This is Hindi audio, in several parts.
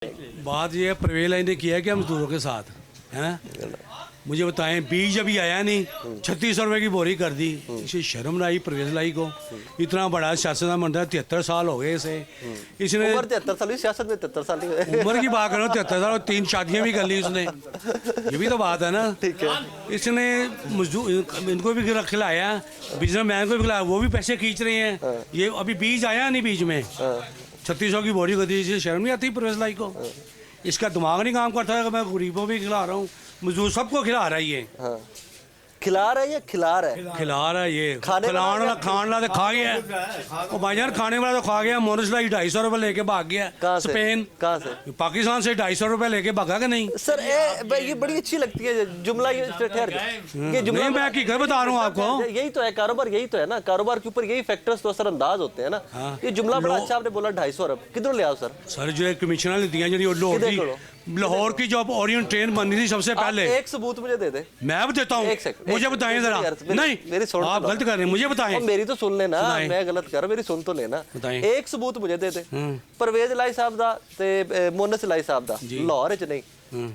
बात ये परवेज लाइन ने किया है कि मजदूरों के साथ हैं। मुझे बताएं, बीज अभी आया नहीं, 3600 रुपये की बोरी कर दी। इसे शर्म ना आई परवेज लाई को? इतना बड़ा सियासतदान बनता है, 73 साल हो गए इसे। इसने उम्र 73 साल, सियासत में 73 साल नहीं हुए। उम्र की बात करो, 73 साल और 3 शादियां भी कर ली उसने। ये भी तो बात है ना। ठीक है, इसने मजदूर इनको भी खिलाया, बिजनेसमैन को भी खिलाया, वो भी पैसे खींच रहे हैं। ये अभी बीज आया नहीं, बीज में 3600 की बोरी कर दी। इसे शर्म नहीं आती परवेज लाई को? इसका दिमाग नहीं काम करता है कि मैं गरीबों भी खिला रहा हूँ, मजदूर सबको खिला रहा है ये। खिला रहा है या खिला रहा है? खिला रहा है ये। खाने वाला खाने वाला तो खा गया वो भाईजान, खाने वाला तो खा गया। मोनस लाई 250 रुपये लेके भाग गया स्पेन। कहाँ से? पाकिस्तान से 250 रुपये लेके भागा कि नहीं? सर ये बड़ी अच्छी लगती है जुमला, ये ठहर ये जुमला। नहीं, मैं हकीकत बता रहा हूँ आपको। यही तो है कारोबार, यही तो है ना, कारोबार के ऊपर यही फैक्टर्स तो असरअंदाज होते हैं ना। ये जुमला बड़ा अच्छा आपने बोला, 250 अरब किधर ले आओ सर? सर जो कमिश्नर दी लाहौर की जो ओरियंट ट्रेन बननी थी सबसे पहले। एक सबूत मुझे दे दे। मैं बताता हूँ, मुझे बताएं जरा। नहीं, आप गलत कर रहे हैं, मुझे बताएं। मेरी तो सुन लेना, मैं गलत कर रहा, मेरी सुन तो लेना। एक सबूत मुझे दे दे। परवेज लाई साहब दा ते मोनस लाई साहब दा लाहौर च नहीं,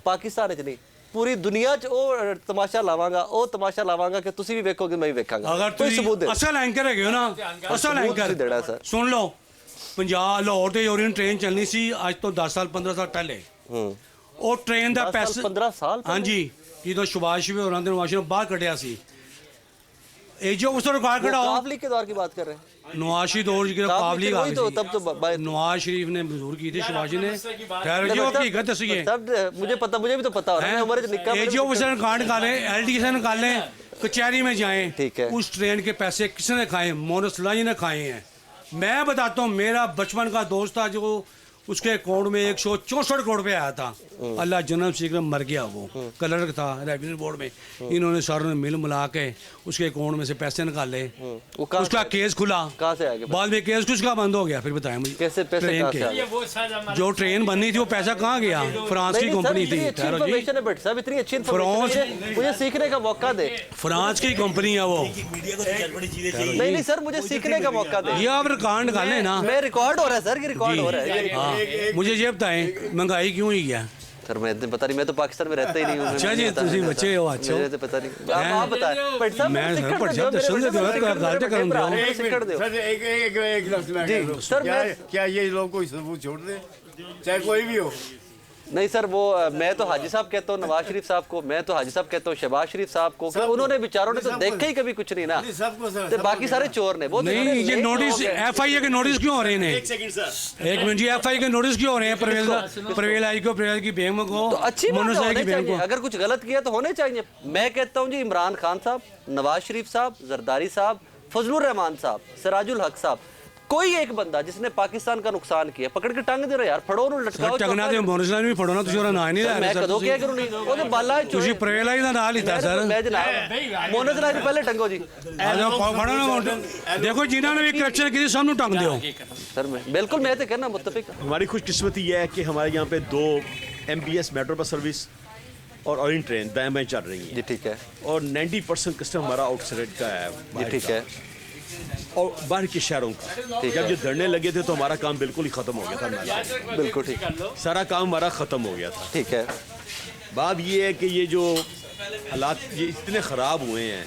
पाकिस्तान च नहीं, पूरी दुनिया च ओ तमाशा लावांगा, ओ तमाशा लावांगा कि तुसी भी वेखोगे, मैं भी वेखांगा। अगर कोई सबूत दे। असल एंकर है ना, असल एंकर देना सर। सुन लो, पंजाब लाहौर ते ओरिएंट ट्रेन चलनी सी आज तो 10 साल 15 साल पहले। ਉਹ ट्रेन ਦਾ पैसा 15 साल ਹਾਂਜੀ, ਜਦੋਂ ਸ਼ੁਭਾਸ਼ ਵੀ ਹੋਰਾਂ ਦੇ ਨਵਾਜ਼ ਨੂੰ ਬਾਹਰ ਕੱਢਿਆ ਸੀ, ਇਹ जो उसका रिकॉर्ड खड़ा हो। काबली के दौर की बात कर रहे हैं, नवाशी दौर की काबली का तो तब तो नवाज शरीफ ने मंजूर की थी, शबाशी ने। खैर जी हकीकत दसिए, तब मुझे पता, मुझे भी तो पता है, उम्र निकाल ये जो उसने रिकॉर्ड निकाले, एलडीसी निकाले, कचहरी में जाएं। ठीक है, उस ट्रेन के पैसे किसने खाए? मोनस लाई ने खाए हैं। मैं बताता हूँ, मेरा बचपन का दोस्त था जो उसके अकाउंट में 164 करोड़ रुपये आया था। अल्लाह जन्म शीघ्र मर गया, वो कलर था रेवेन्यू बोर्ड में। इन्होंने सारों ने मिल मिला के उसके अकाउंट में से पैसे निकाले, उसका केस खुला। कहाँ से आया? बाद में केस किसका बंद हो गया? फिर बताएं मुझे, कैसे पैसे ट्रेन के जो ट्रेन बननी थी वो पैसा कहाँ गया? फ्रांस की कंपनी थी। इतनी अच्छी मुझे सीखने का मौका दे। फ्रांस की कंपनी है वो। नहीं सर, मुझे सीखने का मौका दे। ये आप रिकॉर्ड निकाले ना। मैं रिकॉर्ड हो रहा है सर, ये रिकॉर्ड हो रहा है। मुझे ये बताएं, महंगाई क्यों हुई है? सर मैं पता नहीं, मैं तो पाकिस्तान में रहता ही नहीं हूँ। अच्छा जी, तुम बच्चे हो। अच्छा, मुझे तो पता नहीं, आप बताएं। मैं सर पढ़ जाता सुन दे, गलत कर दो सर। क्या ये लोग कोई सबूत छोड़ दे, चाहे कोई भी हो? नहीं सर, वो मैं तो हाजी साहब कहता हूँ नवाज शरीफ साहब को, मैं तो हाजी साहब कहता हूँ शहबाज शरीफ साहब को, उन्होंने बेचारों ने तो देखा ही कभी कुछ नहीं ना, तो बाकी सारे चोर ने। वो नहीं, ये नोटिस एफआईए के नोटिस क्यों हो रहे हैं? एक मिनट जी, एफआईए के नोटिस क्यों हो रहे हैं? परवेज लाई को, परवेज की बेगम को, तो अच्छी बात है, अगर कुछ गलत किया तो होने चाहिए। मैं कहता हूँ जी, इमरान खान साहब, नवाज शरीफ साहब, जरदारी साहब, फजलुर रहमान साहब, सिराजुल हक साहब, कोई एक बंदा जिसने पाकिस्तान का नुकसान किया पकड़ के टांग दे रहे यार, फड़ो और लटकाओ। टंगना ते मोनस लाइन भी फड़ो ना, तुसी ओरा नाम नहीं ले रहे। मैं कदों क्या करूं? नहीं वो तो बाला है, तुसी परवेज लाइन दा नाम लिया सर। मैं जनाब मोनस लाइन पहले टंगो जी। आजो फड़ो ना, देखो जिन्होंने भी करप्शन की सामने टांग दो सर। मैं बिल्कुल, मैं तो कहना मुत्तफिक। हमारी खुशकिस्मती यह है कि हमारे यहाँ पे 2 MBS मेट्रो बस सर्विस और ओरिएंट ट्रेन दाएं चल रही है। जी ठीक है। और 90% कस्टम हमारा आउटसाइड का है। जी ठीक है। और बाहर के शहरों का। जब ये धरने लगे थे तो हमारा काम बिल्कुल ही खत्म हो गया था। बिल्कुल ठीक, सारा काम हमारा खत्म हो गया था। ठीक है। बात ये है कि ये जो हालात ये इतने ख़राब हुए हैं,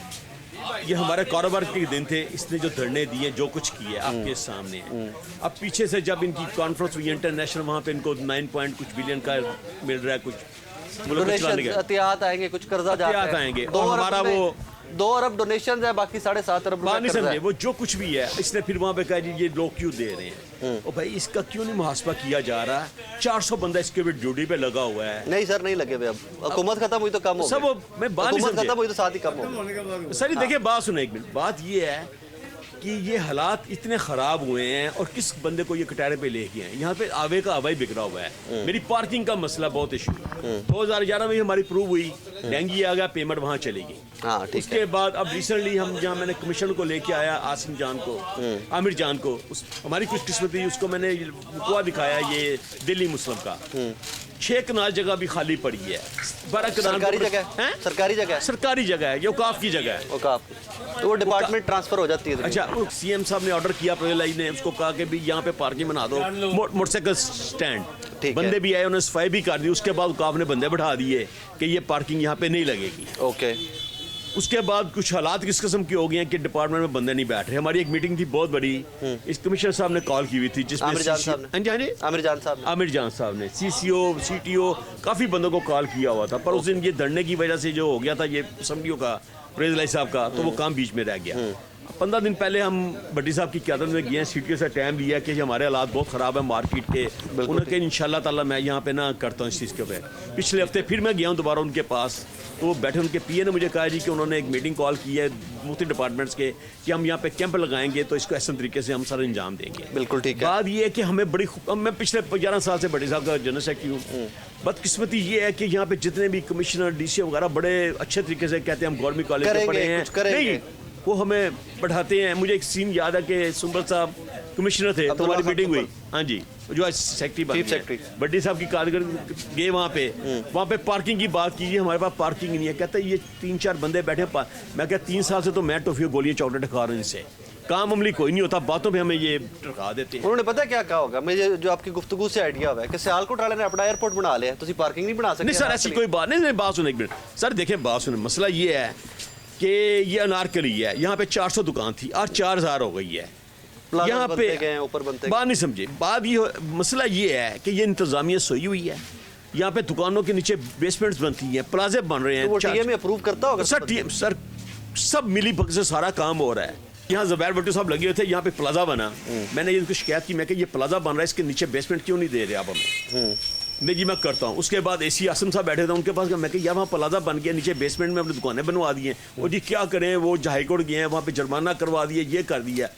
ये हमारे कारोबार के दिन थे। इसने जो धरने दिए, जो कुछ किए आपके सामने है। अब पीछे से जब इनकी कॉन्फ्रेंस हुई इंटरनेशनल, वहाँ पे इनको 9 पॉइंट कुछ बिलियन का मिल रहा है, कुछ एहतियात आएंगे, कुछ कर्जा आएंगे, और हमारा वो 2 अरब डोनेशन है, बाकी 7.5 अरब नहीं समझे। वो जो कुछ भी है, इसने फिर वहाँ पे कहा जी ये लोग क्यों दे रहे हैं, और भाई इसका क्यों नहीं मुहासबा किया जा रहा है? 400 बंदा इसके भी ड्यूटी पे लगा हुआ है। नहीं सर, नहीं लगे हुए। अब हुकूमत खत्म हुई तो कम हो सब, मैं बात नहीं खत्म हुई तो साथ ही कम हो। सर देखिए, बात सुने एक मिनट। बात ये है कि ये हालात इतने ख़राब हुए हैं, और किस बंदे को ये कटारे पे लेके आए? यहाँ पे आवे का आवा ही बिगड़ा हुआ है। मेरी पार्किंग का मसला बहुत इशू है। 2011 में हमारी प्रूव हुई, डेंगी आ गया, पेमेंट वहाँ चली गई। हाँ, उसके बाद अब रिसेंटली हम जहाँ मैंने कमीशन को लेके आया, आसिम जान को, आमिर जान को, हमारी कुछ किस्मत थी, उसको मैंने मुकवा दिखाया ये दिल्ली मुस्लिम का। 6 कनाल जगह भी खाली पड़ी है। 12 कनाल सरकारी जगह है, सरकारी जगह है, ये औकाफ की जगग है। औकाफ तो वो डिपार्टमेंट ट्रांसफर हो जाती है। अच्छा, सीएम साहब ने ऑर्डर किया, परवेज लाई ने उसको कहा कि भी यहाँ पे पार्किंग बना दो, मोटरसाइकिल स्टैंड। ठीक है। बंदे भी आए, उन्होंने सफाई भी कर दी। उसके बाद काफ ने बंदे बैठा दिए कि ये पार्किंग यहाँ पे नहीं लगेगी। ओके। उसके बाद कुछ हालात किस किस्म के हो गए हैं कि डिपार्टमेंट में बंदे नहीं बैठ रहे। हमारी एक मीटिंग थी बहुत बड़ी, इस कमिश्नर साहब ने कॉल की हुई थी जिसमें आमिर जान साहब ने आमिर जान साहब ने CCO CTO काफ़ी बंदों को कॉल किया हुआ था। पर उस दिन ये धरने की वजह से जो हो गया था ये असम्बलियों का, परवेज लाई साहब का, तो वो काम बीच में रह गया। 15 दिन पहले हम भट्टी साहब की क़यादत में गए हैं, CTO से टाइम लिया कि हमारे हालात बहुत ख़राब है मार्केट के। उन्होंने कहा इंशाल्लाह ताला मैं यहाँ पे ना करता हूँ इस चीज़ के ऊपर। पिछले हफ्ते फिर मैं गया हूँ दोबारा उनके पास, तो वो बैठे, उनके PA ने मुझे कहा जी कि उन्होंने एक मीटिंग कॉल की है मुख्तलिफ डिपार्टमेंट्स के कि हम यहाँ पे कैंप लगाएंगे तो इसको ऐसे तरीके से हम सर अंजाम देंगे। बिल्कुल ठीक है। बात ये है कि हमें बड़ी मैं पिछले 11 साल से भट्टी साहब का जनरल सेक्रेटरी हूँ। बदकिस्मती ये है कि यहाँ पे जितने भी कमिश्नर DC वगैरह बड़े अच्छे तरीके से कहते हैं हम गवर्नमेंट कॉलेज में पढ़े हैं, नहीं वो हमें बढ़ाते हैं। मुझे एक सीन याद है कि सुंबल साहब कमिश्नर थे तो हमारी मीटिंग हुई, हाँ जी, जो आज सेक्रेटरी भट्टी साहब की कारगर गए वहाँ पे पार्किंग की बात की, हमारे पास पार्किंग नहीं है। कहता है ये 3-4 बंदे बैठे, मैं क्या 3 साल से तो मैं टॉफी गोलियाँ चॉकलेट खा रहा हूँ, इनसे काम अमली कोई नहीं होता, बातों पे हमें ये टरका देते हैं। उन्होंने पता क्या कहा होगा, मुझे जो आपकी गुफ्तगू से आइडिया हुआ है कि सियालकोट वाले ने अपना एयरपोर्ट बना लिया, तो पार्किंग नहीं बना सकते? नहीं सर, ऐसी कोई बात नहीं, बात सुने एक मिनट सर, देखिए बात सुने, मसला ये है कि ये अनारकली है, यहाँ पे 400 दुकान थी और 4000 हो गई है। यहाँ पे ऊपर बनते बात नहीं समझे, बात ये मसला ये है कि ये इंतजामिया सोई हुई है। यहाँ पे दुकानों के नीचे बेसमेंट्स बनती हैं, प्लाजे बन रहे हैं। वो TM अप्रूव करता होगा सर? TM सर सब मिली भगत से सारा काम हो रहा है। यहाँ ज़ुबैर भट्टो साहब लगे हुए थे, यहाँ पे प्लाजा बना, मैंने इनको शिकायत की, मैं कि ये प्लाजा बन रहा है, इसके नीचे बेसमेंट क्यों नहीं दे रहे आप हमें? नहीं जी मैं करता हूँ। उसके बाद AC आसम साहब बैठे थे, उनके पास मैं कि यार वहाँ प्लाजा बन गया, नीचे बेसमेंट में अपनी दुकानें बनवा दी हैं। वो जी क्या करें, वो हाईकोर्ट गए हैं, वहाँ पे जुर्माना करवा दिए, ये कर दिया।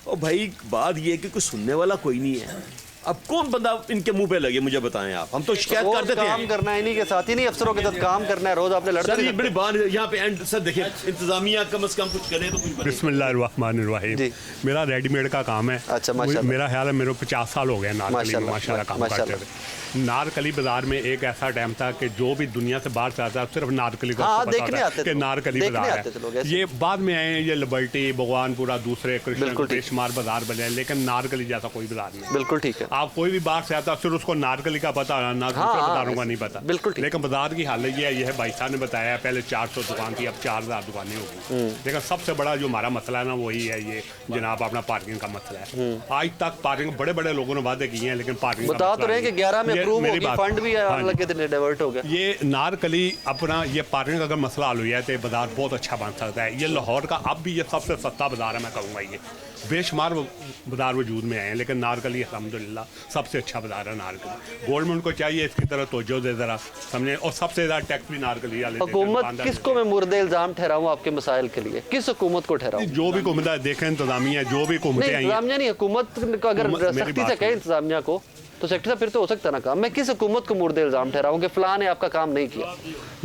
और भाई बात ये है कि कोई सुनने वाला कोई नहीं है। अब कौन बंदा इनके मुंह पे लगे मुझे बताएं आप? हम तो शिकायत कर देते हैं। काम करना है इन्हीं के साथ ही, नहीं अफसरों के साथ काम करना है, रोज आपने लड़ते सर ये बड़ी बात है यहाँ पे एंड सर देखिए इंतजामिया कम से कम कुछ करे तो कुछ। बिस्मिल्लाहिर्रहमानिर्रहीम। मेरा रेडीमेड का काम है। अच्छा माशाल्लाह। मेरा ख्याल है मेरे 50 साल हो गए नारकली में माशाल्लाह काम करते हुए। नारकली बाजार में एक ऐसा टाइम था कि जो भी दुनिया से बाहर से आता सिर्फ नारकली का पता होता है कि नारकली बाजार है। ये बाद में आए, ये लिबर्टी, भगवानपुरा, दूसरे कृष्ण बेशुमार बाजार बने, लेकिन नारकली जैसा कोई बाजार नहीं। बिल्कुल ठीक है। आप कोई भी बाहर से आता सिर्फ उसको नारकली का पता, ना दूसरे बाजारों का नहीं पता। बिल्कुल। लेकिन बाजार की हालत ये है, यह भाई साहब ने बताया पहले 400 दुकान थी, अब 4000 दुकानें होगी। लेकिन सबसे बड़ा जो हमारा मसला है ना वही है ये जनाब अपना पार्किंग का मसला है। आज तक पार्किंग बड़े बड़े लोगों ने वादे किए हैं, लेकिन पार्किंग बता तो रहे कि 11 में अप्रूव होगी, फंड भी लगे थे, डाइवर्ट हो गया। ये नारकली अपना ये पार्किंग का अगर मसला हल हुआ है तो बाजार बहुत अच्छा बन सकता है। ये लाहौर का अब भी ये सबसे सस्ता बाजार है, मैं कहूँगा। ये बेशुमार बाजार वजूद में आए हैं, लेकिन नारकली अल्हम्दुलिल्लाह सबसे अच्छा बाजार है। नारकली गवर्नमेंट को चाहिए इसकी तरह तवज्जो दे जरा, समझे। और सबसे ज़्यादा टैक्स भी नारकली वाले। हुकूमत किसको मैं मुर्दे इल्जाम ठहराऊं आपके मसाइल के लिए? किस हुकूमत को ठहराऊं? जो भी हुकूमत देखें, इंतजामिया जो भी हुकूमतें आई, इंतजामिया नहीं, हुकूमत को अगर सख्ती से कहे इंतजामिया को तो सेक्रेटरी साहब फिर तो हो सकता ना काम। मैं किस हुकूमत को मुर्दे इल्जाम ठहराऊं कि फलां ने आपका काम नहीं किया?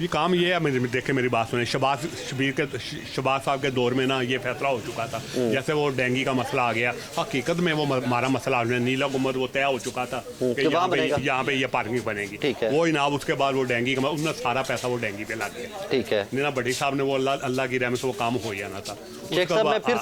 ये काम ये है, देखे मेरी बात सुने, शबाज साहब के दौर में ना ये फैसला हो चुका था। जैसे वो डेंगू का मसला आ गया, हकीकत में वो हमारा मसला नीला गुम्बद वो तय हो चुका था कि यहाँ पे ये पार्किंग बनेगी। वो इनाम उसके बाद वो डेंगू का उसने सारा पैसा वो डेंगू पे लग गया। ठीक है। भट्टी साहब ने वो अल्लाह की रहमत से वो काम हो जाना था। शेख साहब मैं फिर